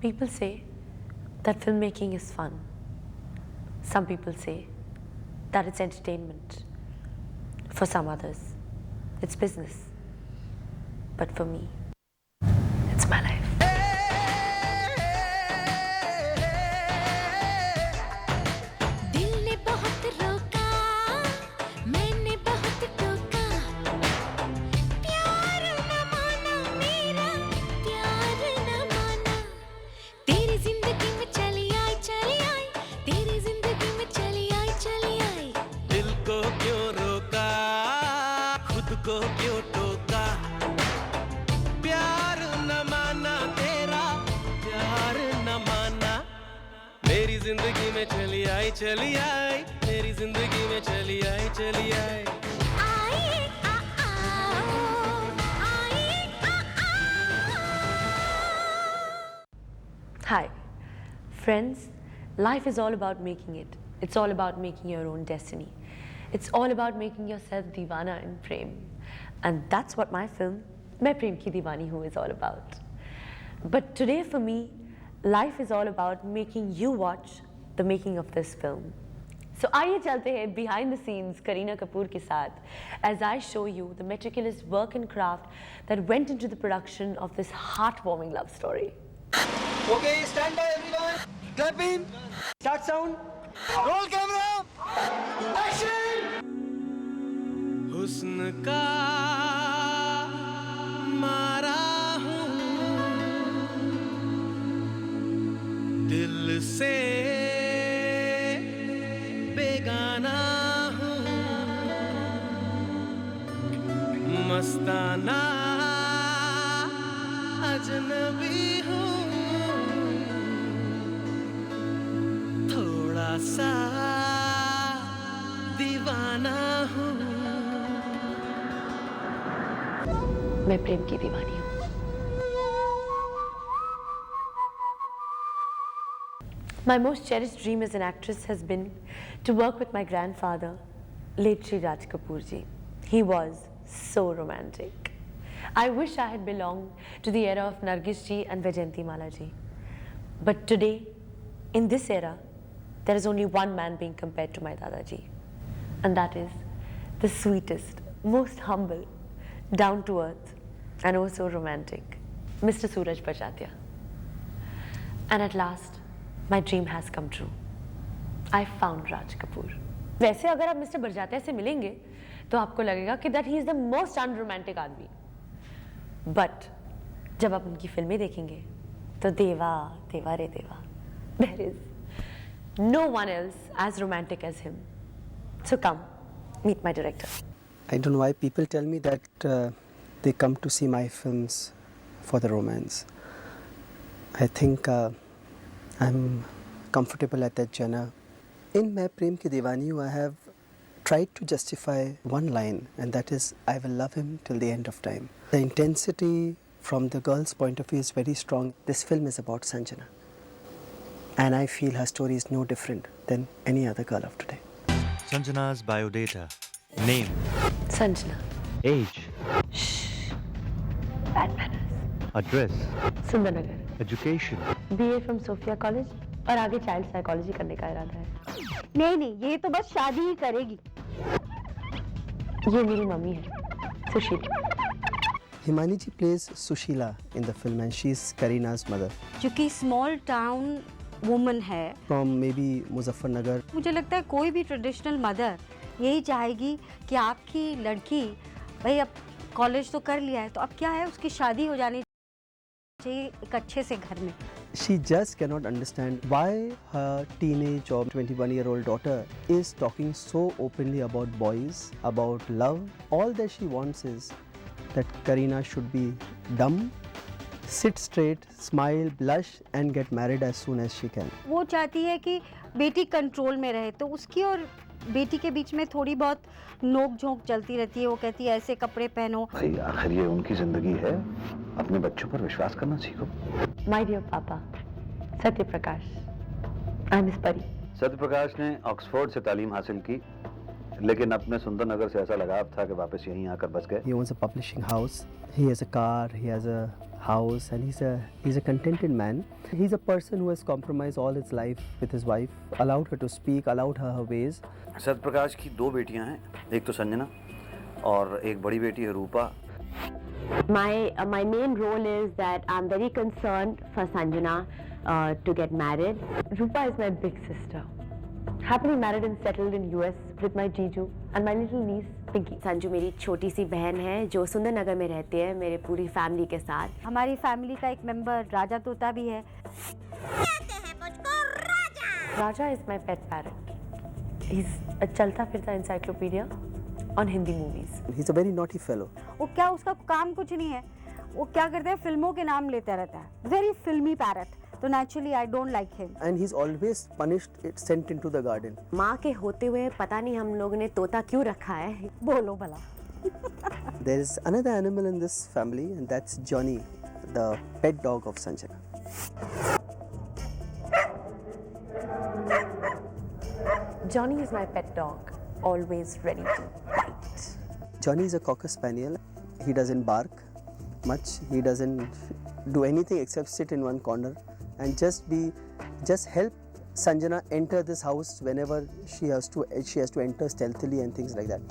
People say that filmmaking is fun. Some people say that it's entertainment. For some others, it's business. But for me, it's my life. दिल ने बहुत रोका, मैंने बहुत टोका, प्यार न माना मेरा, प्यार न माना, तेरी जिंदगी में चली आई, तेरी जिंदगी में चली आई, दिल को क्यों रोका, खुद को क्यों टोका, प्यार न माना तेरा, प्यार न माना, मेरी जिंदगी में चली आई, मेरी जिंदगी में चली आई, आई आ आई Hi, friends. Life is all about making it. It's all about making your own destiny. It's all about making yourself divana in prem. And that's what my film, Main Prem Ki Deewani Hoon, is all about. But today for me, life is all about making you watch the making of this film. So आइए चलते हैं behind the scenes Kareena Kapoor के साथ as I show you the meticulous work and craft that went into the production of this heartwarming love story. Okay, stand by everyone. Clapping. Start sound. Roll camera. Action. हुस्न का मारा हूँ, दिल से बेगाना हूँ, मस्ताना अजनबी हूँ, थोड़ा सा दीवाना हूँ. मैं प्रेम की दीवानी हूँ. My most cherished dream as an actress has been to work with my grandfather, late Shri Raj Kapoor ji. He was so romantic. I wish I had belonged to the era of Nargis ji and Vaijayanti Mala ji. But today, in this era, there is only one man being compared to my Dadaji. And that is the sweetest, most humble, down to earth, and oh so romantic, Mr. Suraj Barjatia. And at last, my dream has come true. I found Raj Kapoor. वैसे अगर आप mister Barjatya से मिलेंगे तो आपको लगेगा कि that he is the most unromantic आदमी. But जब आप उनकी फिल्में देखेंगे तो देवा देवा रे देवा, there is no one else as romantic as him. So come, meet my director. I don't know why people tell me that they come to see my films for the romance. I think I'm comfortable at that genre. In Main Prem Ki Deewani Hoon, I have tried to justify one line, and that is, I will love him till the end of time. The intensity from the girl's point of view is very strong. This film is about Sanjana. And I feel her story is no different than any other girl of today. Sanjana's biodata. Name. Sanjana. Age. Bad manners. Address. Sundarnagar. Education. BA from Sophia College और आगे child psychology करने का इरादा है. नहीं, ये तो बस शादी ही करेगी. ये मेरी मम्मी है, सुशील. Himani ji plays Sushila in the film, and she's Karina's mother. क्योंकि स्मॉल टाउन वुमन है, From maybe Muzaffarnagar. मुझे लगता है कोई भी ट्रेडिशनल मदर यही चाहेगी कि आपकी लड़की भाई अब कॉलेज तो कर लिया है तो अब क्या है, उसकी शादी हो जानी चाहिए एक अच्छे से घर में. She just cannot understand why her teenage or 21-year-old daughter is talking so openly about boys, about love. All that she wants is that Karina should be dumb, sit straight, smile, blush and get married as soon as she can. वो चाहती है कि बेटी control में रहे, तो उसकी और बेटी के बीच में थोड़ी बहुत नोक झोंक चलती रहती है. वो कहती है ऐसे कपड़े पहनो. भाई आखिर ये उनकी जिंदगी है, अपने बच्चों पर विश्वास करना सीखो. My dear Papa, Satya Prakash, I'm his pari. Satya Prakash ने ऑक्सफोर्ड से तालीम हासिल की, लेकिन अपने सुंदरनगर से ऐसा लगाव था कि वापस यहीं आकर बस गए. He owns a publishing house. He has a car. He has a house, and he's a contented man. He's a person who has compromised all his life with his wife, allowed her to speak, allowed her ways. Satyaprakash की 2 बेटियां हैं, एक तो संजना और एक बड़ी बेटी है रूपा. My main role is that I'm very concerned for Sanjana to get married. Rupa is my big sister. Happily married and settled in US with my Jiju and my little niece Pinky. Sanju मेरी छोटी सी बहन है जो सुंदर नगर में रहती है मेरे पूरी फैमिली के साथ. हमारी फैमिली का एक मेंबर राजा तोता भी है. Raja is my pet parrot. He's a चलता फिरता encyclopedia on Hindi movies. He's a very naughty fellow. वो क्या उसका काम कुछ नहीं है. वो क्या करता है फिल्मों के नाम लेता रहता है. Very filmy parrot. तो naturally I don't like him. And he's always punished, sent into the garden. माँ के होते हुए पता नहीं हम लोग ने तोता क्यों रखा है. बोलो भला. There is another animal in this family, and that's Johnny, the pet dog of Sanjana. Johnny is my pet dog, always ready to bite. Johnny is a Cocker Spaniel. He doesn't bark much. He doesn't do anything except sit in one corner and just help Sanjana enter this house whenever she has to enter stealthily and things like that.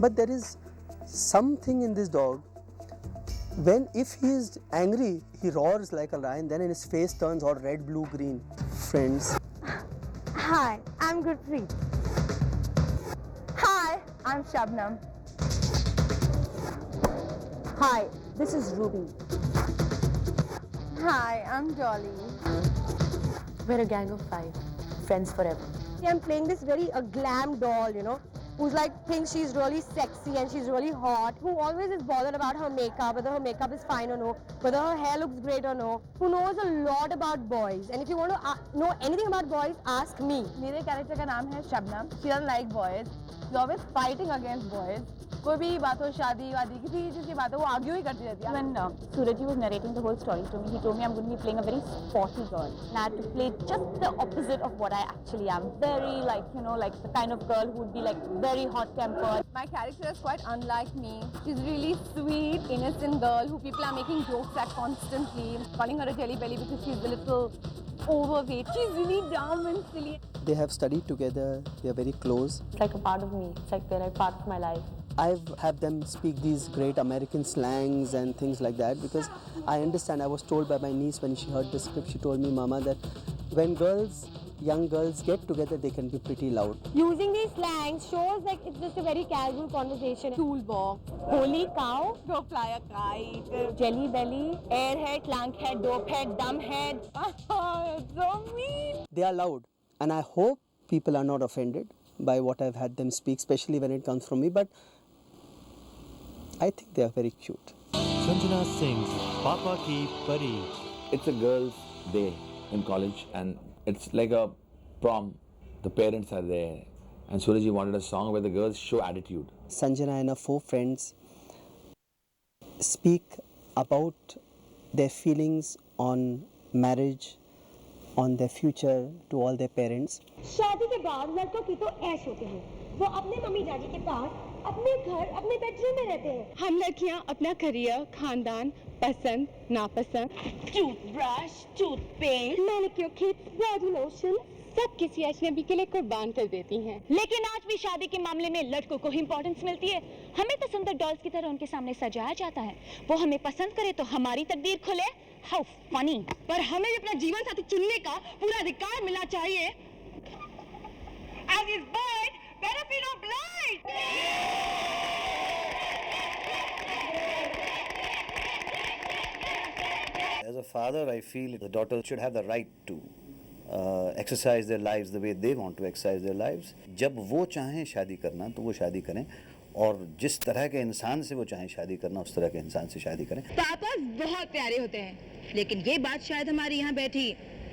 But there is something in this dog. If he is angry, he roars like a lion. Then his face turns all red, blue, green. Friends. Hi, I'm Gurpreet. Hi, I'm Shabnam. Hi, this is Ruby. Hi, I'm Dolly. We're a gang of 5, friends forever. I'm playing this very glam doll, who's thinks she's really sexy and she's really hot, who always is bothered about her makeup, whether her makeup is fine or no, whether her hair looks great or no, who knows a lot about boys. And if you want to know anything about boys, ask me. मेरे character का नाम है Shabnam. She doesn't like boys. She's always fighting against boys. कोई भी बात हो शादी वादी किसी चीज की बात हो वो आर्ग्यू ही करती रहती है. When Suraj was narrating the whole story to me, he told me I'm going to be playing a very sporty girl. And I had to play just the opposite of what I actually am. Very the kind of girl who would be very hot-tempered. My character is quite unlike me. She's really sweet, innocent girl who people are making jokes at constantly, calling her a jelly belly because she's a little overweight. She's really dumb and silly. They have studied together. They are very close. It's like a part of me. It's like they're like part of my life. I've had them speak these great American slangs and things like that because I understand. I was told by my niece when she heard the script, she told me, Mama, that when young girls get together, they can be pretty loud. Using these slangs shows it's just a very casual conversation. Toolbox, Holy cow, go fly a kite, jelly belly, airhead, clankhead, dopehead, dumbhead. so mean. They are loud, and I hope people are not offended by what I've had them speak, especially when it comes from me, but I think they are very cute. Sanjana sings Papa Ki Pari. It's a girls' day in college and it's like a prom. The parents are there and Surajji wanted a song where the girls show attitude. Sanjana and her 4 friends speak about their feelings on marriage, on their future to all their parents. शादी के बाद लड़कों की तो ऐश होते हैं. वो अपने मम्मी डैडी के पास अपने घर अपने बेडरूम में रहते हैं. हम लड़कियां अपना करियर, खानदान, पसंद, नापसंद, toothbrush, toothpaste, manicure kit, body lotion सब किसी अजनबी के लिए कुर्बान कर देती हैं. लेकिन आज भी शादी के मामले में लड़कों को इंपॉर्टेंस मिलती है. हमें तो सुंदर डॉल्स की तरह उनके सामने सजाया जाता है. वो हमें पसंद करे तो हमारी तकदीर खुले. How funny. पर हमें भी अपना जीवन साथी चुनने का पूरा अधिकार मिलना चाहिए. As is blind, better be not blind. As a father, I feel the daughter should have the right to exercise their lives the way they want to exercise their lives. जब वो चाहें शादी करना तो वो शादी करें और जिस तरह के इंसान से वो चाहें शादी करना उस तरह के इंसान से शादी करें. पापा बहुत प्यारे होते हैं लेकिन ये बात शायद हमारी यहाँ बैठी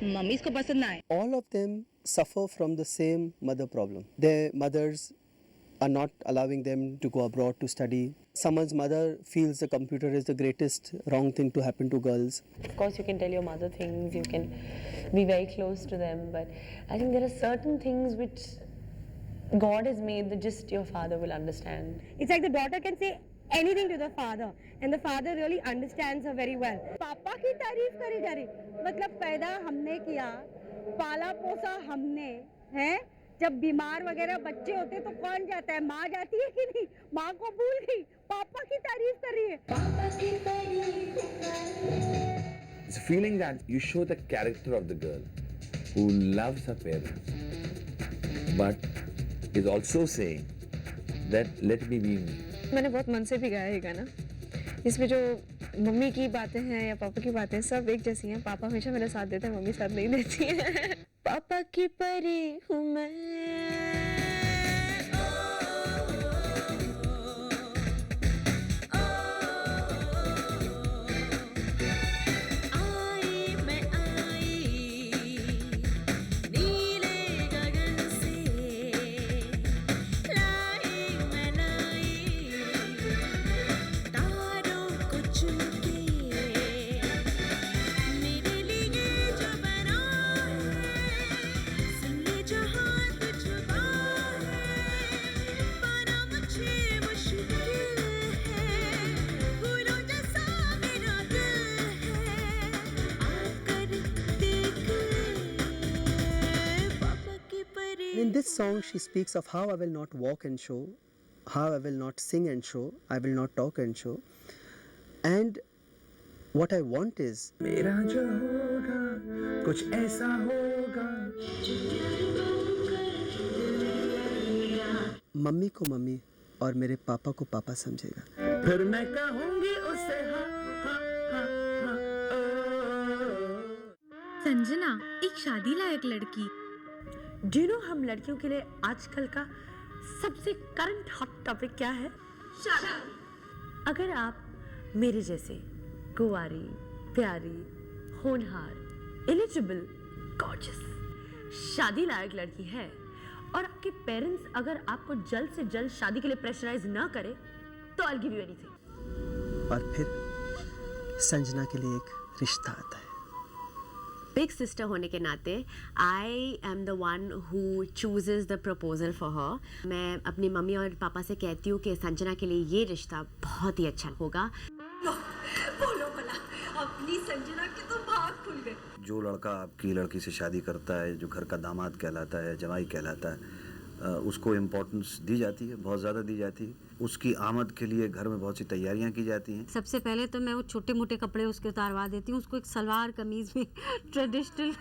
मम्मी को पसंद ना आए. All of them suffer from the same mother problem. Their mothers are not allowing them to go abroad to study. Someone's mother feels the computer is the greatest wrong thing to happen to girls. Of course, you can tell your mother things, you can be very close to them, but I think there are certain things which God has made that just your father will understand. It's like the daughter can say anything to the father, and the father really understands her very well. पापा की तारीफ करी जा रही, मतलब पैदा हमने किया, पाला पोसा हमने, हैं? जब बीमार वगैरह बच्चे होते तो कौन जाता है? माँ जाती है कि नहीं? माँ को भूल गई, पापा की तारीफ कर रही है. It's a feeling that you show the character of the girl who loves her parents, but is also saying that let me be me. मैंने बहुत मन से भी गाया ये गाना. इसमें जो मम्मी की बातें हैं या पापा की बातें सब एक जैसी हैं. पापा हमेशा मेरा साथ देते हैं, मम्मी साथ नहीं देती है. पापा की परी हूँ मैं. In this song, she speaks of how I will not walk and show, how I will not sing and show, I will not talk and show. And what I want is मेरा जो होगा कुछ ऐसा होगा. Mummy को mummy और मेरे पापा को पापा समझेगा. फिर मैं कहूँगी उसे हाँ हाँ हाँ हाँ. संजना एक शादी लायक लड़की. Do you know हम लड़कियों के लिए आजकल का सबसे करंट हॉट टॉपिक क्या है? शादी. अगर आप मेरे जैसे कुंवारी, प्यारी, होनहार, एलिजिबल, गॉर्जियस, शादी लायक लड़की है और आपके पेरेंट्स अगर आपको जल्द से जल्द शादी के लिए प्रेशराइज ना करे तो I'll give you anything. और फिर संजना के लिए एक रिश्ता आता है. बिग सिस्टर होने के नाते I am the one who chooses the proposal for her. मैं अपनी मम्मी और पापा से कहती हूँ कि संजना के लिए ये रिश्ता बहुत ही अच्छा होगा. बोलो भला, अपनी संजना के तो भाग खुल गए. जो लड़का आपकी लड़की से शादी करता है, जो घर का दामाद कहलाता है, जवाई कहलाता है, उसको इम्पोर्टेंस दी जाती है, बहुत ज़्यादा दी जाती है. उसकी आमद के लिए घर में बहुत सी तैयारियां की जाती हैं. सबसे पहले तो मैं वो छोटे मोटे कपड़े उसके उतारवा देती हूँ, उसको एक सलवार कमीज में ट्रेडिशनल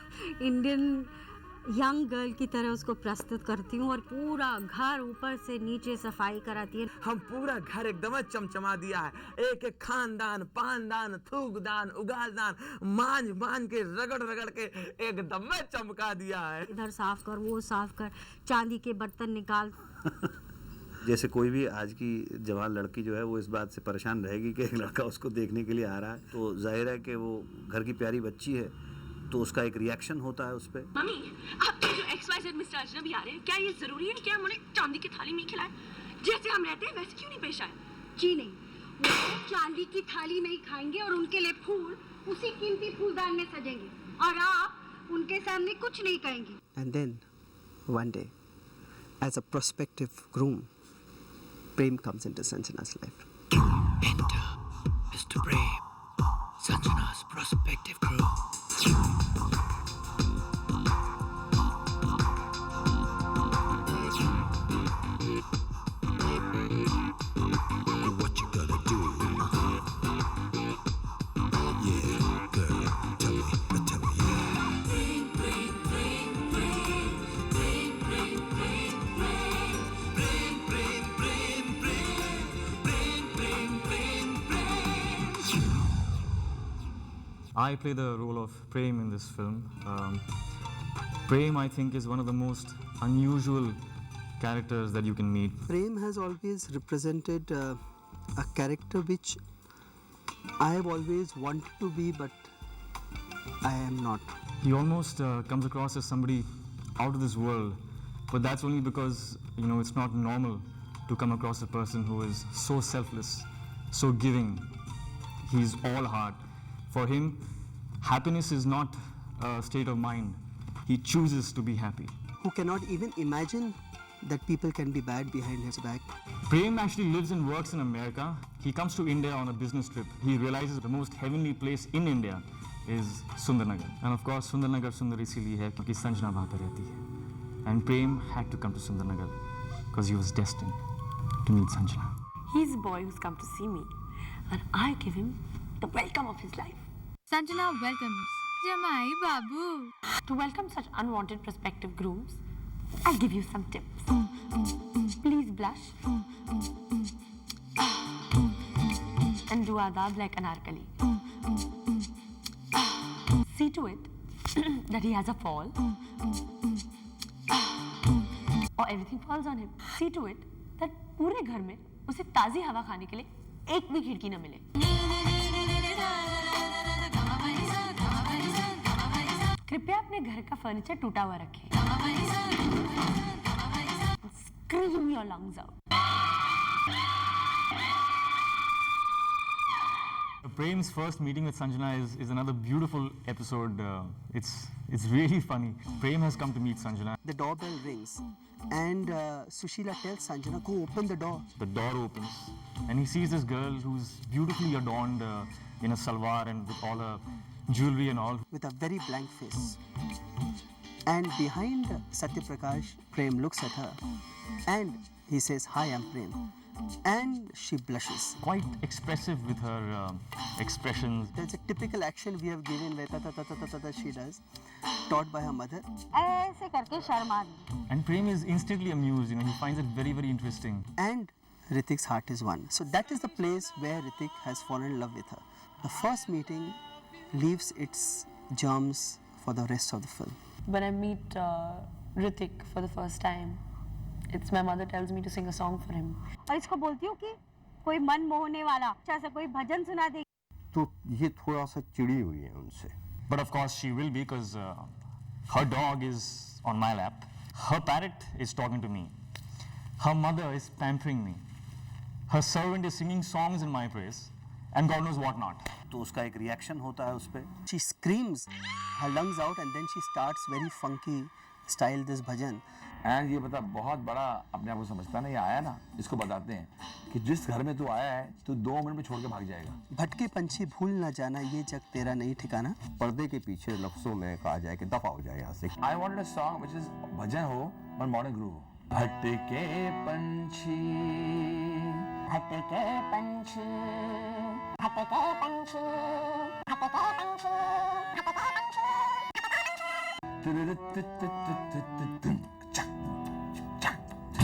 इंडियन यंग गर्ल की तरह उसको प्रस्तुत करती हूँ और पूरा घर ऊपर से नीचे सफाई कराती है. हम पूरा घर एकदम चमचमा दिया है. एक एक खानदान, पानदान, थूकदान, उगालदान, मान के रगड़ के एकदम चमका दिया है. इधर साफ कर, वो साफ कर, चांदी के बर्तन निकाल. जैसे कोई भी आज की जवान लड़की जो है वो इस बात से परेशान रहेगी कि एक लड़का उसको देखने के लिए आ रहा है, तो जाहिर है कि वो घर की प्यारी बच्ची है, तो उसका एक रिएक्शन होता है उस पर. मम्मी, आपके जो XYZ मिस्टर अजनबी आ रहे हैं, क्या ये जरूरी है कि हम उन्हें चांदी की थाली में खिलाएं? जैसे हम रहते हैं वैसे क्यों नहीं पेश आए? जी नहीं, वो चांदी की थाली में ही खाएंगे और उनके लिए फूल उसी कीमती फूलदान में सजेंगे और आप उनके सामने कुछ नहीं कहेंगी. And then, one day, as a prospective groom, Prem comes into Sanjana's life. Enter Mr. Prem, Sanjana's prospective groom. What you gonna do? Yeah, girl, tell me, I play the role of Prem in this film. Prem, I think, is one of the most unusual characters that you can meet. Prem has always represented a character which I have always wanted to be, but I am not. He almost comes across as somebody out of this world, but that's only because, you know, it's not normal to come across a person who is so selfless, so giving. He's all heart. For him, happiness is not a state of mind. He chooses to be happy. Who cannot even imagine that people can be bad behind his back. Prem actually lives and works in America. He comes to India on a business trip. He realizes the most heavenly place in India is Sundarnagar. And of course, Sundarnagar सुंदर इसीलिए है क्योंकि संजना वहाँ पे रहती है. And Prem had to come to Sundarnagar because he was destined to meet Sanjana. He's a boy who's come to see me, and I give him the welcome of his life. Sanjana welcomes Jamai Babu. To welcome such unwanted prospective grooms, I'll give you some tips. Please blush and do adab like Anarkali. See to it that he has a fall or everything falls on him. See to it that पूरे घर में उसे ताज़ी हवा खाने के लिए एक भी खिड़की न मिले. कृपया अपने घर का फर्नीचर टूटा हुआ रखें. Scream your lungs out. Prem's first meeting with Sanjana is another beautiful episode. It's really funny. Prem has come to meet Sanjana. The doorbell rings and Sushila tells Sanjana, go open the door. The door opens and he sees this girl who's beautifully adorned in a salwar and with all her jewelry and all. With a very blank face. And behind Satya Prakash, Prem looks at her and he says, hi, I'm Prem. And she blushes. Quite expressive with her expressions. There's a typical action we have given where ta she does, taught by her mother. ऐसे करके शर्मा दी. And Prem is instantly amused, he finds it very, very interesting. And Ritik's heart is won. So that is the place where Ritik has fallen in love with her. The first meeting leaves its germs for the rest of the film. When I meet Ritik for the first time, it's my mother tells me to sing a song for him. और इसको बोलती हूँ कि कोई मन मोहने वाला अच्छा सा कोई भजन सुना दे. तो ये थोड़ा सा चिड़ी हुई है उनसे. But of course she will be because her dog is on my lap. Her parrot is talking to me. Her mother is pampering me. Her servant is singing songs in my praise. And God knows what not. तो उसका एक reaction होता है उस पे. She screams her lungs out and then she starts very funky style this bhajan. And ये बता बहुत बड़ा अपने आप को समझता ना, ये आया ना, इसको बताते हैं कि जिस घर में तू आया है तो 2 मिनट में छोड़ के भाग जाएगा. भटके पंछी भूल न जाना, ये जग तेरा नहीं ठिकाना. पर्दे के पीछे लफ्जों में कहा जाए कि दफा हो जाए यहाँ से. I wanted a song which is भजन हो और modern groove. भटके पंछी, भटके पंछी, भटके पंछी, भटके पंछी, भटके पंछी.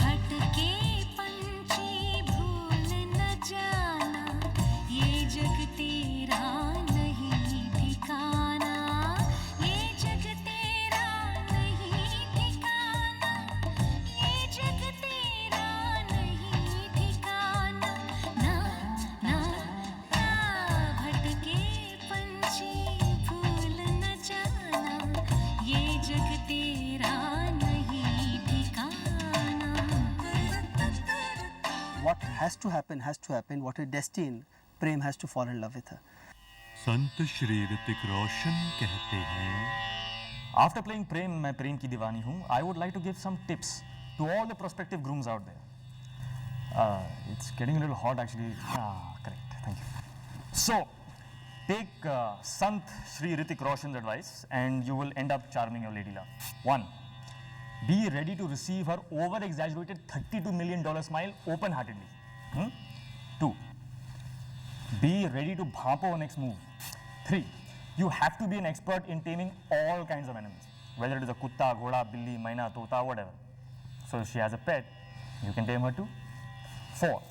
भटके पंछी भूल न जाना, ये जग तेरा नहीं ठिकाना, ये जग तेरा नहीं ठिकाना, ये जग तेरा नहीं ठिकाना. ना ना ना भटके पंछी भूल न जाना, ये जग तेरा नहीं ठिकाना. What has to happen, what is destined, Prem has to fall in love with her. संत श्री ऋतिक रोशन कहते हैं. After playing Prem, मैं प्रेम की दीवानी हूँ, I would like to give some tips to all the prospective grooms out there. It's getting a little hot actually. Correct, thank you. So, take Sant Shri Hrithik Roshan's advice and you will end up charming your lady love. 1. Be ready to receive her over-exaggerated $32 million smile open-heartedly. 2. Be ready to bhampo her next move. 3. You have to be an expert in taming all kinds of animals, whether it is a kutta, ghoda, billi, maina, tota, whatever. So if she has a pet, you can tame her too. 4.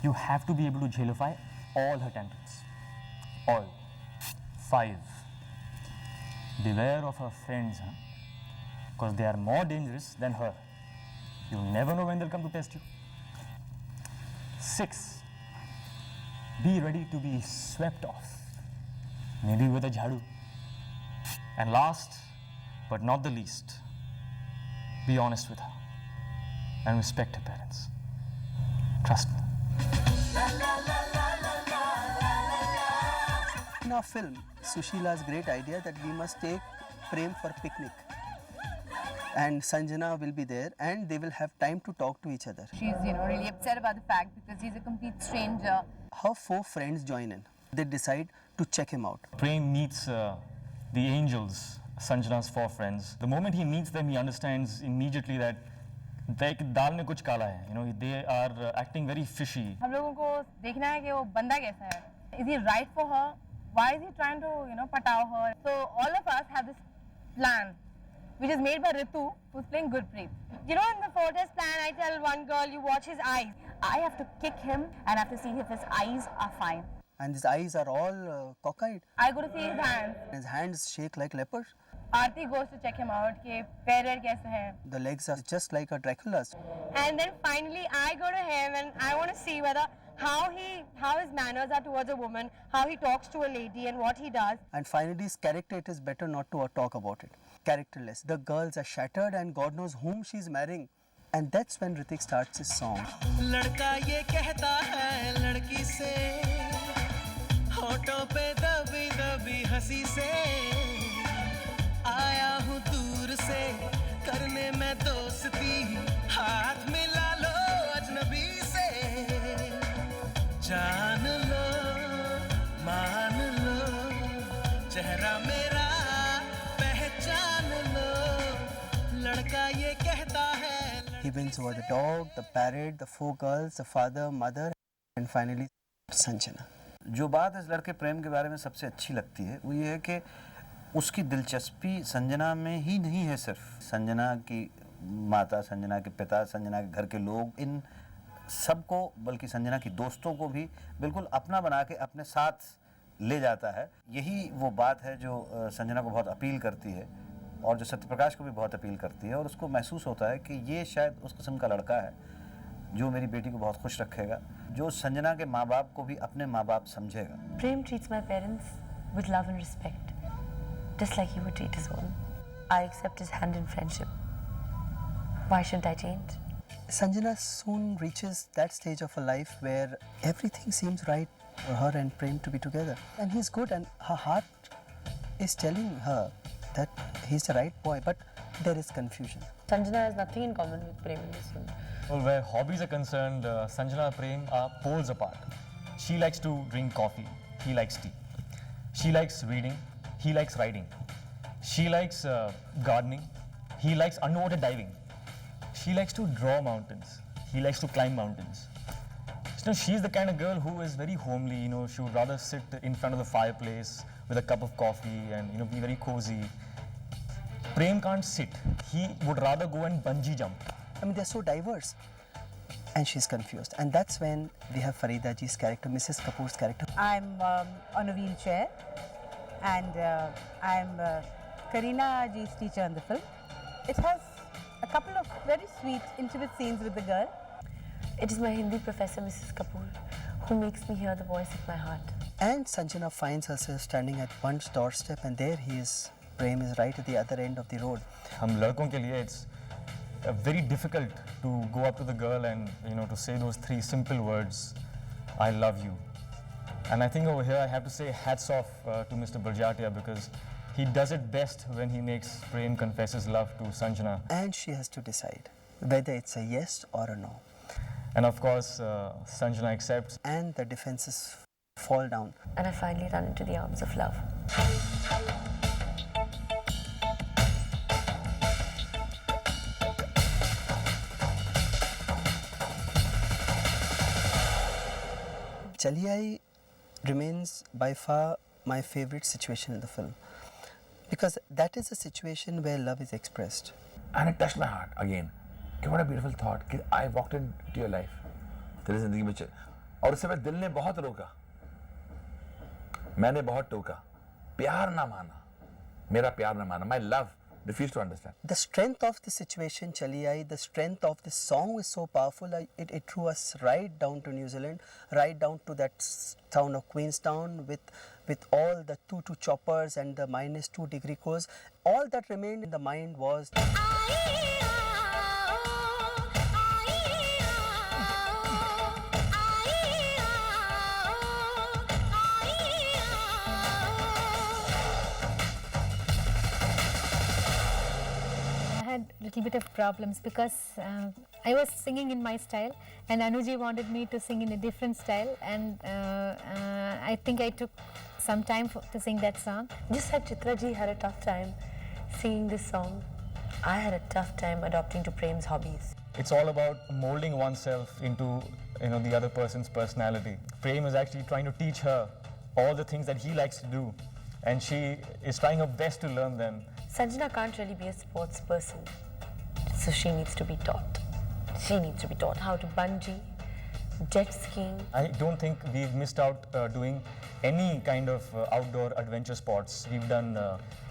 You have to be able to jailify all her tantrums. All. 5. Beware of her friends, because they are more dangerous than her. You never know when they'll come to test you. 6. Be ready to be swept off, maybe with a jhadu. And last, but not the least, be honest with her and respect her parents. Trust me. In our film, Sushila's great idea that we must take Prem for picnic. and Sanjana will be there, and they will have time to talk to each other. She's, really upset about the fact because he's a complete stranger. Her 4 friends join in. They decide to check him out. Prem meets the angels, Sanjana's 4 friends. The moment he meets them, he understands immediately that दाल में कुछ काला है. They are acting very fishy. हम लोगों को देखना है कि वो बंदा कैसा है. Is he right for her? Why is he trying to, patao her? So all of us have this plan, which is made by Ritu, who's playing Gurpreet. In the Fortress plan, I tell one girl, you watch his eyes. I have to kick him and have to see if his eyes are fine. And his eyes are all cockeyed. I go to see his hands. His hands shake like leopards. Aarti goes to check him out, कि पैर कैसे हैं. The legs are just like a Dracula's. And then finally I go to him and I want to see whether how his manners are towards a woman, how he talks to a lady and what he does. And finally his character, it is better not to talk about it. Characterless. The girls are shattered and God knows whom she's marrying. And that's when Hrithik starts his song. लड़का ये कहता है लड़की से होठों पे दबी दबी हंसी से आया हूँ दूर से करने में दोस्ती हाथ मिला लो अजनबी से जान लो मान लो चेहरा मेरा पहचान लो लड़का ये कहता है. He wins over the dog, the parrot, the 4 girls, the father, mother, and finally Sanjana. जो बात इस लड़के प्रेम के बारे में सबसे अच्छी लगती है वो ये है कि उसकी दिलचस्पी संजना में ही नहीं है. सिर्फ संजना की माता, संजना के पिता, संजना के घर के लोग, इन सबको बल्कि संजना की दोस्तों को भी बिल्कुल अपना बना के अपने साथ ले जाता है. यही वो बात है जो संजना को बहुत अपील करती है और जो सत्यप्रकाश को भी बहुत अपील करती है. और उसको महसूस होता है कि ये शायद उस किस्म का लड़का है जो मेरी बेटी को बहुत खुश रखेगा, जो संजना के माँ बाप को भी अपने माँ बाप समझेगा. Prem treats my parents with love and respect, just like he would treat his own. I accept his hand in friendship. Why shouldn't I change? Sanjana soon reaches that stage of her life where everything seems right for her and Prem to be together. And he's good and her heart is telling her that he's the right boy, but there is confusion. Sanjana has nothing in common with Prem in this film. Well, where hobbies are concerned, Sanjana and Prem are poles apart. She likes to drink coffee, he likes tea. She likes reading, he likes writing. She likes gardening, he likes underwater diving. She likes to draw mountains, he likes to climb mountains. She's the kind of girl who is very homely, she would rather sit in front of the fireplace with a cup of coffee and, be very cozy. Prem can't sit, he would rather go and bungee jump. I mean, they're so diverse. And she's confused. And that's when we have Farida ji's character, Mrs. Kapoor's character. I'm on a wheelchair and I'm Kareena ji's teacher in the film. It has a couple of very sweet, intimate scenes with the girl. It is my Hindi professor, Mrs. Kapoor, who makes me hear the voice of my heart. And Sanjana finds herself standing at one's doorstep and there he is, Prem is right at the other end of the road. हम लड़कों के लिए it's very difficult to go up to the girl and to say those 3 simple words, I love you. And I think over here I have to say hats off to Mr. Barjatia because he does it best when he makes Prem confess his love to Sanjana. And she has to decide whether it's a yes or a no. And of course, Sanjana accepts. And the defenses fall down. And I finally run into the arms of love. Chali Aayi remains by far my favorite situation in the film because that is a situation where love is expressed. And it touched my heart again. What a beautiful thought. I walked into your life. तेरी जिंदगी में और उस समय दिल ने बहुत रोका, मैंने बहुत टोका, प्यार ना माना, मेरा प्यार ना माना. My love refused to understand. The strength of the situation, Chali Aayi, the strength of the song is so powerful. It drew us right down to New Zealand, right down to that town of Queenstown with all the 2 choppers and the -2 degree course. All that remained in the mind was Little little bit of problems because I was singing in my style and Anuji wanted me to sing in a different style, and I think I took some time to sing that song. Just like Chitra ji had a tough time singing this song, I had a tough time adopting to Prem's hobbies. It's all about molding oneself into the other person's personality. Prem is actually trying to teach her all the things that he likes to do, and she is trying her best to learn them. Sanjana can't really be a sports person, so she needs to be taught. She needs to be taught how to bungee, jet skiing. I don't think we've missed out doing any kind of outdoor adventure sports. We've done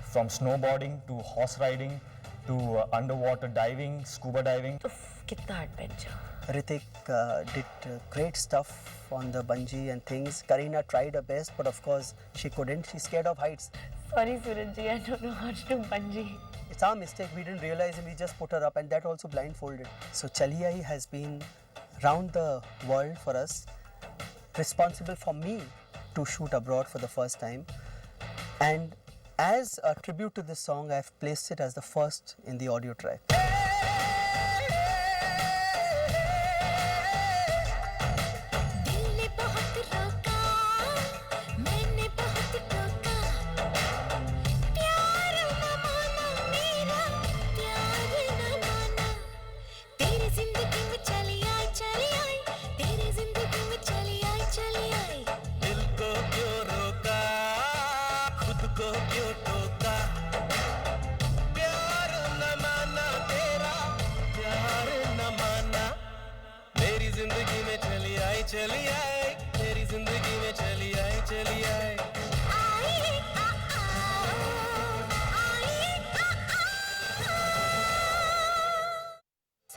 from snowboarding to horse riding to underwater diving, scuba diving. Kitna adventure. Ritik did great stuff on the bungee and things. Karina tried her best, but of course she couldn't. She's scared of heights. Sorry, Surajji, I don't know how to do bungee. It's our mistake. We didn't realize and we just put her up, and that also blindfolded. So Chaliyai has been round the world for us, responsible for me to shoot abroad for the first time. And as a tribute to this song, I've placed it as the first in the audio track.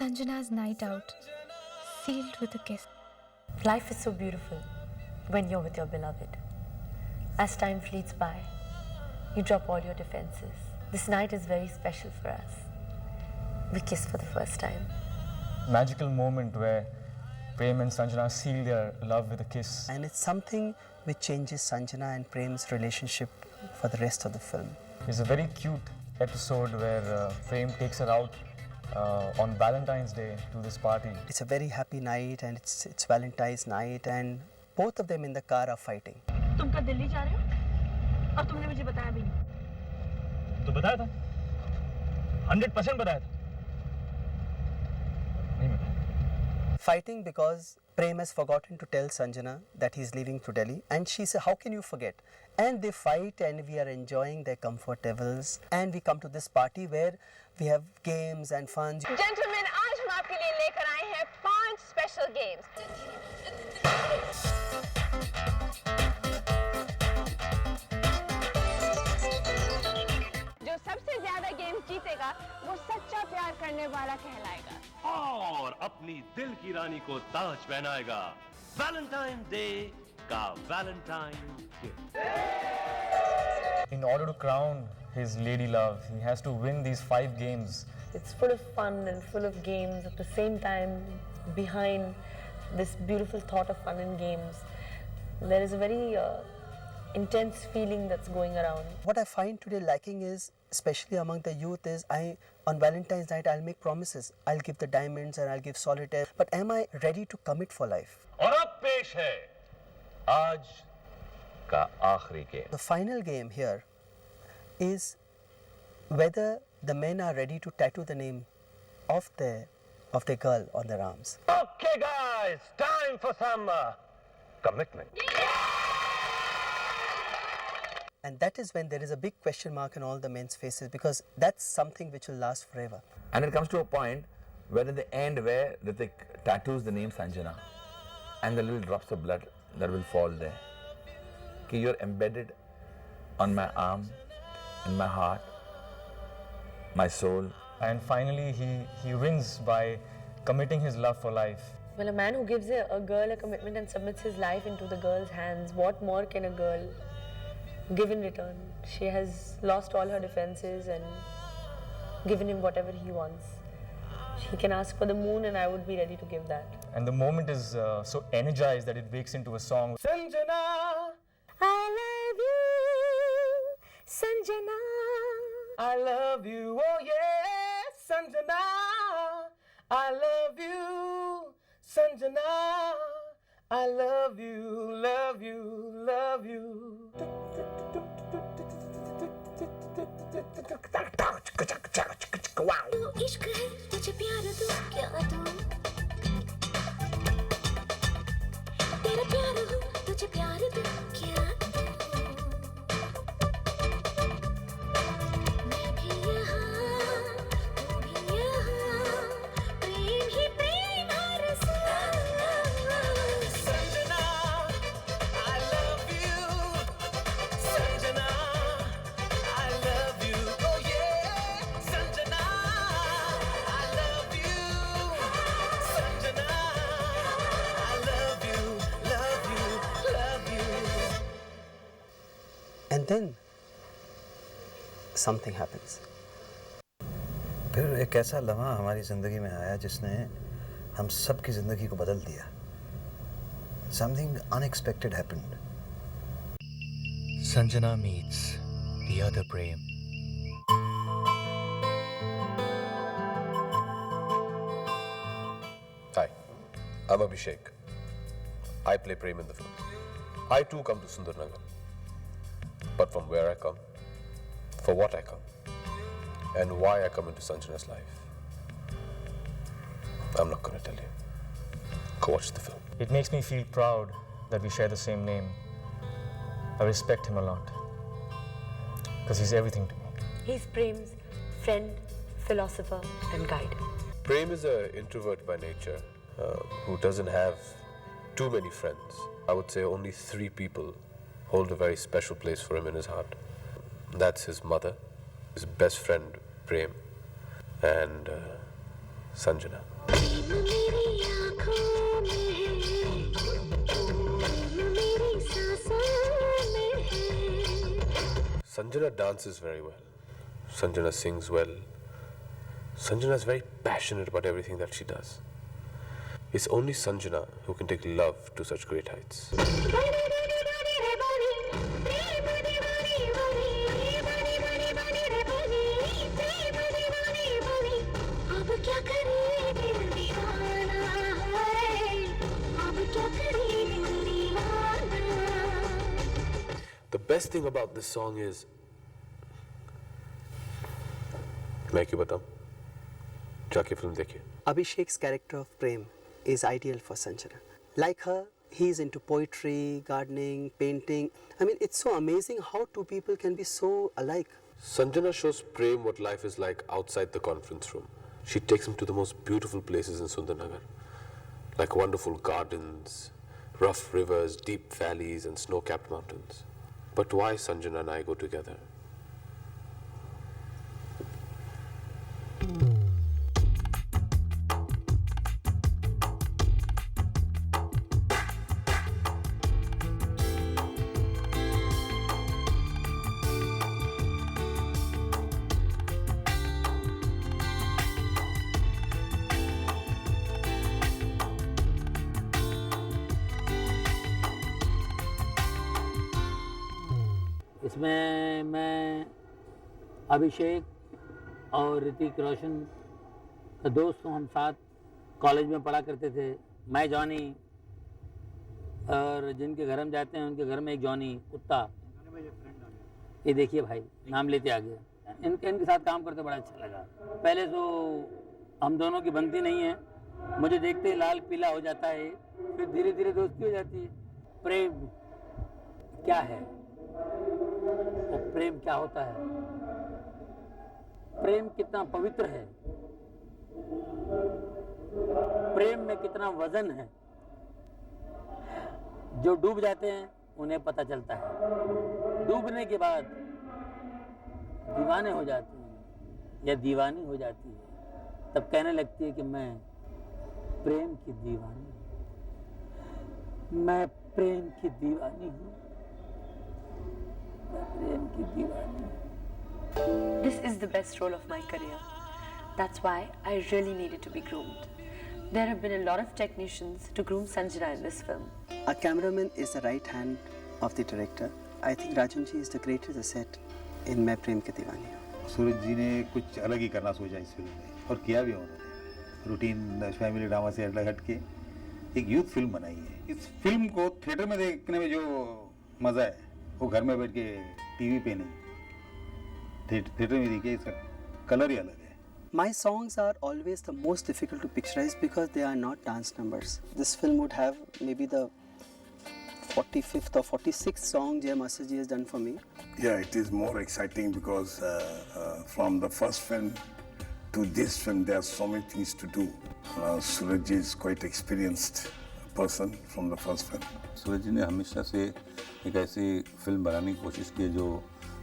Sanjana's night out, sealed with a kiss. Life is so beautiful when you're with your beloved. As time fleets by, you drop all your defenses. This night is very special for us. We kiss for the first time. Magical moment where Prem and Sanjana seal their love with a kiss. And it's something which changes Sanjana and Prem's relationship for the rest of the film. It's a very cute episode where Prem takes her out on Valentine's Day to this party. It's a very happy night, and it's Valentine's night, and both of them in the car are fighting. तुम क्या दिल्ली जा रहे हो? और तुमने मुझे बताया भी नहीं। तो बताया था, 100% बताया था। नहीं बताया। Fighting because Prem has forgotten to tell Sanjana that he's leaving to Delhi, and she said, how can you forget? And they fight, and we are enjoying their comfort levels, and we come to this party where we have games and fun. Gentlemen, आज हम आपके लिए लेकर आए हैं 5 special games. जो सबसे ज्यादा गेम जीतेगा, वो सच्चा प्यार करने वाला कहलाएगा। और अपनी दिल की रानी को ताज पहनाएगा। वैलेंटाइन डे का Valentine gift. In order to crown his lady love, he has to win these 5 games. It's full of fun and full of games. At the same time, behind this beautiful thought of fun and games, there is a very intense feeling that's going around. What I find today lacking is, especially among the youth, is on Valentine's night I'll make promises. I'll give the diamonds and I'll give solitaire. But am I ready to commit for life? और अब पेश है आज का आखिरी game. The final game here is whether the men are ready to tattoo the name of the girl on their arms. Okay guys, time for some commitment. And that is when there is a big question mark in all the men's faces, because that's something which will last forever. And it comes to a point where in the end where Ritik tattoos the name Sanjana, and the little drops of blood that will fall there. Okay, you're embedded on my arm, in my heart, my soul. And finally he wins by committing his love for life. Well, a man who gives a girl a commitment and submits his life into the girl's hands, what more can a girl give in return? She has lost all her defenses and given him whatever he wants. He can ask for the moon and I would be ready to give that. And the moment is so energized that it breaks into a song. Sanjana, I love you, Sanjana. I love you, oh yes, Sanjana, I love you. Sanjana, I love you, love you, love you. तू इश्क है तुझे प्यार दूं क्या दूं तेरा प्यार हो तुझे प्यार दूं क्या दूं मैं भी यहाँ तू भी यहाँ प्रेम ही प्रेम हर Sanjana, I love you. Sanjana, I love you. Oh yeah, Sanjana, I love you. Sanjana, I love you, love you, love you. And then something happens. फिर एक ऐसा लम्हा हमारी ज़िंदगी में आया जिसने हम सब की ज़िंदगी को बदल दिया. Something unexpected happened. Sanjana meets the other Prem. Hi, I'm Abhishek. I play Prem in the film. I too come to Sundarnagar. But from where I come, for what I come, and why I come into Sanjana's life, I'm not going to tell you. Go watch the film. It makes me feel proud that we share the same name. I respect him a lot because he's everything to me. He's Prem's friend, philosopher, and guide. Prem is an introvert by nature who doesn't have too many friends. I would say only 3 people hold a very special place for him in his heart. That's his mother, his best friend Prem, and Sanjana. Sanjana dances very well. Sanjana sings well. Sanjana is very passionate about everything that she does. It's only Sanjana who can take love to such great heights. The best thing about this song is, मैं क्यों बताऊं? जाके film देखिए. Abhishek's character of Prem is ideal for Sanjana. Like her, he's into poetry, gardening, painting. I mean, it's so amazing how two people can be so alike. Sanjana shows Prem what life is like outside the conference room. She takes him to the most beautiful places in Sundarnagar, like wonderful gardens, rough rivers, deep valleys, and snow-capped mountains. But why Sanjana and I go together? इसमें मैं अभिषेक और ऋतिक रोशन का दोस्त हूँ. हम साथ college में पढ़ा करते थे. मैं जॉनी, और जिनके घर हम जाते हैं उनके घर में एक जॉनी कुत्ता. ये देखिए भाई, नाम लेते आगे. इनके साथ काम करते बड़ा अच्छा लगा. पहले तो हम दोनों की बनती नहीं है. मुझे देखते ही लाल पीला हो जाता है, फिर धीरे धीरे दोस्ती हो जाती है. प्रेम क्या है और प्रेम क्या होता है? प्रेम कितना पवित्र है, प्रेम में कितना वजन है. जो डूब जाते हैं उन्हें पता चलता है. डूबने के बाद दीवाने हो जाते हैं या दीवानी हो जाती है, तब कहने लगती है कि मैं प्रेम की दीवानी हूँ, मैं प्रेम की दीवानी हूँ, मैं प्रेम की दीवानी हूँ. This is the best role of my career. That's why I really needed to be groomed. There have been a lot of technicians to groom Sanjana in this film. A cameraman is the right hand of the director. I think Rajan ji is the greatest asset in मैं प्रेम की दीवानी हूँ. सूरज जी ने कुछ अलग ही करना सोचा इस film में. और किया भी उन्होंने। रूटीन फैमिली ड्रामा से अलग हट के एक यूथ फिल्म बनाई है। इस फिल्म को थिएटर में देखने में जो मज़ा है वो घर में बैठ के टीवी पे नहीं, थिएटर में देखिए, इसका कलर ही अलग है। My songs are always the most difficult to picturize because they are not dance numbers. This film would have maybe the 45th or 46th song Jay Master Ji has done for me. Yeah, it is more exciting because from the first film to this film there are so many things to do. Suraj Ji is quite experienced person from the first film. सूरज जी ने हमेशा से एक ऐसी film बनाने की कोशिश की जो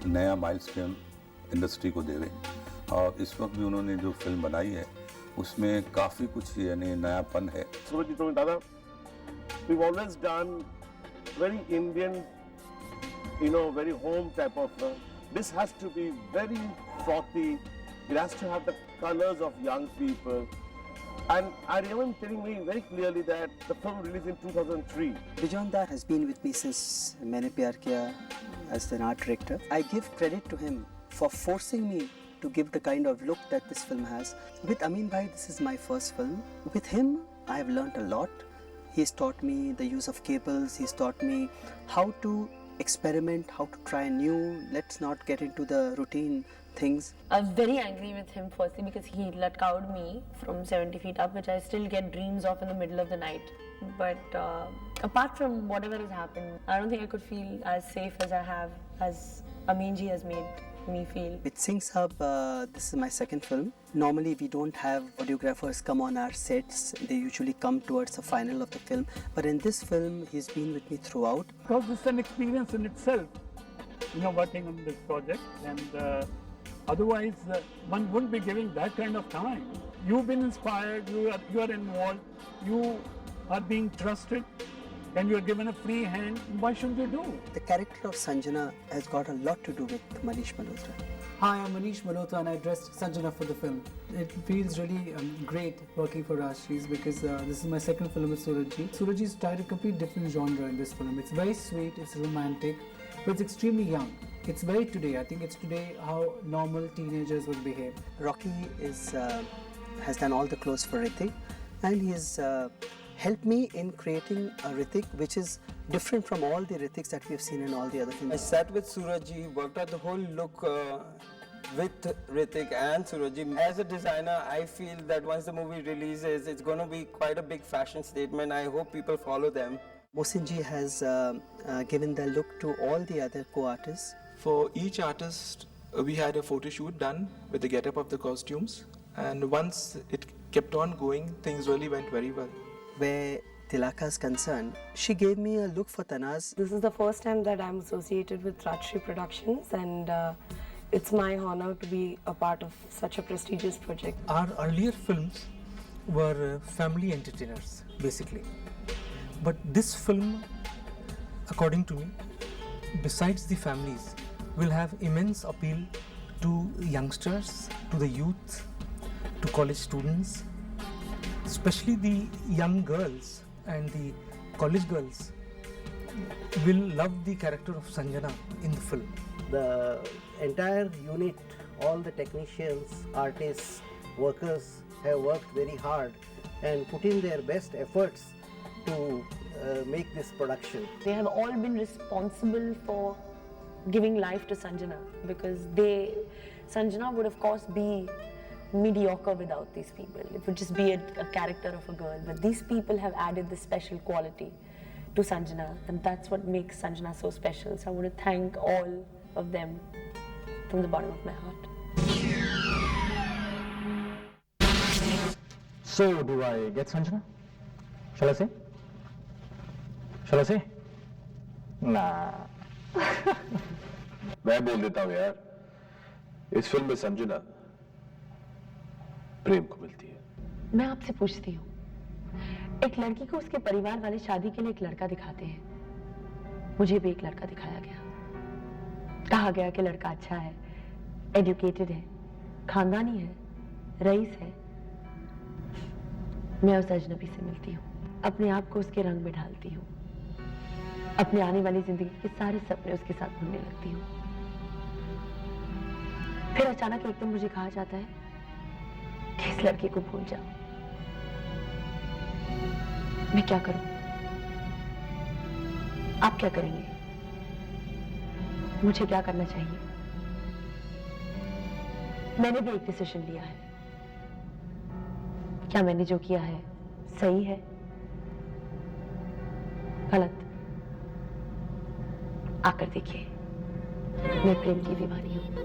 नया माइलस्टोन इंडस्ट्री को देवे, और इस वक्त भी उन्होंने जो फिल्म बनाई है उसमें काफ़ी कुछ यानी नयापन है। सूरज जी तो दादा, we've always done very Indian, very home type of film. This has to be very frothy. It has to have the colors of young people. And I remember telling me very clearly that the film released in 2003. Bijon Dar has been with me since Maine Pyar Kiya as an art director. I give credit to him for forcing me to give the kind of look that this film has. With Amin Bhai, this is my first film. With him, I have learnt a lot. He's taught me the use of cables. He's taught me how to experiment, how to try new. Let's not get into the routine things. I was very angry with him firstly because he latkowed me from 70 feet up, which I still get dreams of in the middle of the night. But apart from whatever has happened, I don't think I could feel as safe as I have, as Amin ji has made me feel. With Singh Sahab, this is my second film. Normally we don't have videographers come on our sets. They usually come towards the final of the film. But in this film, he's been with me throughout. Because it's an experience in itself, working on this project. And otherwise, one wouldn't be giving that kind of time. You've been inspired, you are involved, you are being trusted, and you are given a free hand. Why shouldn't you do? The character of Sanjana has got a lot to do with Manish Malhotra. Hi, I'm Manish Malhotra and I dressed Sanjana for the film. It feels really great working for Rashtri's because this is my second film with Surajji. Surajji's tried a complete different genre in this film. It's very sweet, it's romantic, but it's extremely young. It's very today. I think it's today how normal teenagers would behave. Rocky has done all the clothes for Hrithik, and he has helped me in creating a Hrithik which is different from all the Hrithik's that we have seen in all the other films. I sat with Surajji, worked out the whole look with Hrithik and Surajji. As a designer, I feel that once the movie releases, it's going to be quite a big fashion statement. I hope people follow them. Mohsin ji has given the look to all the other co-artists. For each artist, we had a photo shoot done with the get-up of the costumes, and once it kept on going, things really went very well. Where Tilaka is concerned, she gave me a look for Tanaz. This is the first time that I'm associated with Rajshri Productions, and it's my honor to be a part of such a prestigious project. Our earlier films were family entertainers, basically. But this film, according to me, besides the families, will have immense appeal to youngsters, to the youth, to college students, especially the young girls and the college girls will love the character of Sanjana in the film. The entire unit, all the technicians, artists, workers have worked very hard and put in their best efforts to make this production. They have all been responsible for giving life to Sanjana because Sanjana would of course be mediocre without these people. It would just be a character of a girl, but these people have added this special quality to Sanjana, and that's what makes Sanjana so special. So I want to thank all of them from the bottom of my heart. So, do I get Sanjana? Shall I say? Shall I say? Nah. मैं बोल देता हूँ यार, इस film में संजना प्रेम को मिलती है। मैं आपसे पूछती हूँ, एक लड़की को उसके परिवार वाले शादी के लिए एक लड़का दिखाते हैं, मुझे भी एक लड़का दिखाया गया, कहा गया कि लड़का अच्छा है, एजुकेटेड है, खानदानी है, रईस है। मैं उस अजनबी से मिलती हूँ, अपने आप को उसके रंग में ढालती हूँ, अपने आने वाली जिंदगी के सारे सपने उसके साथ बुनने लगती हूँ। फिर अचानक एकदम मुझे कहा जाता है कि इस लड़के को भूल जाओ। मैं क्या करूं? आप क्या करेंगे? मुझे क्या करना चाहिए? मैंने भी एक डिसीजन लिया है। क्या मैंने जो किया है सही है, गलत? आकर देखिए, मैं प्रेम की दीवानी हूं।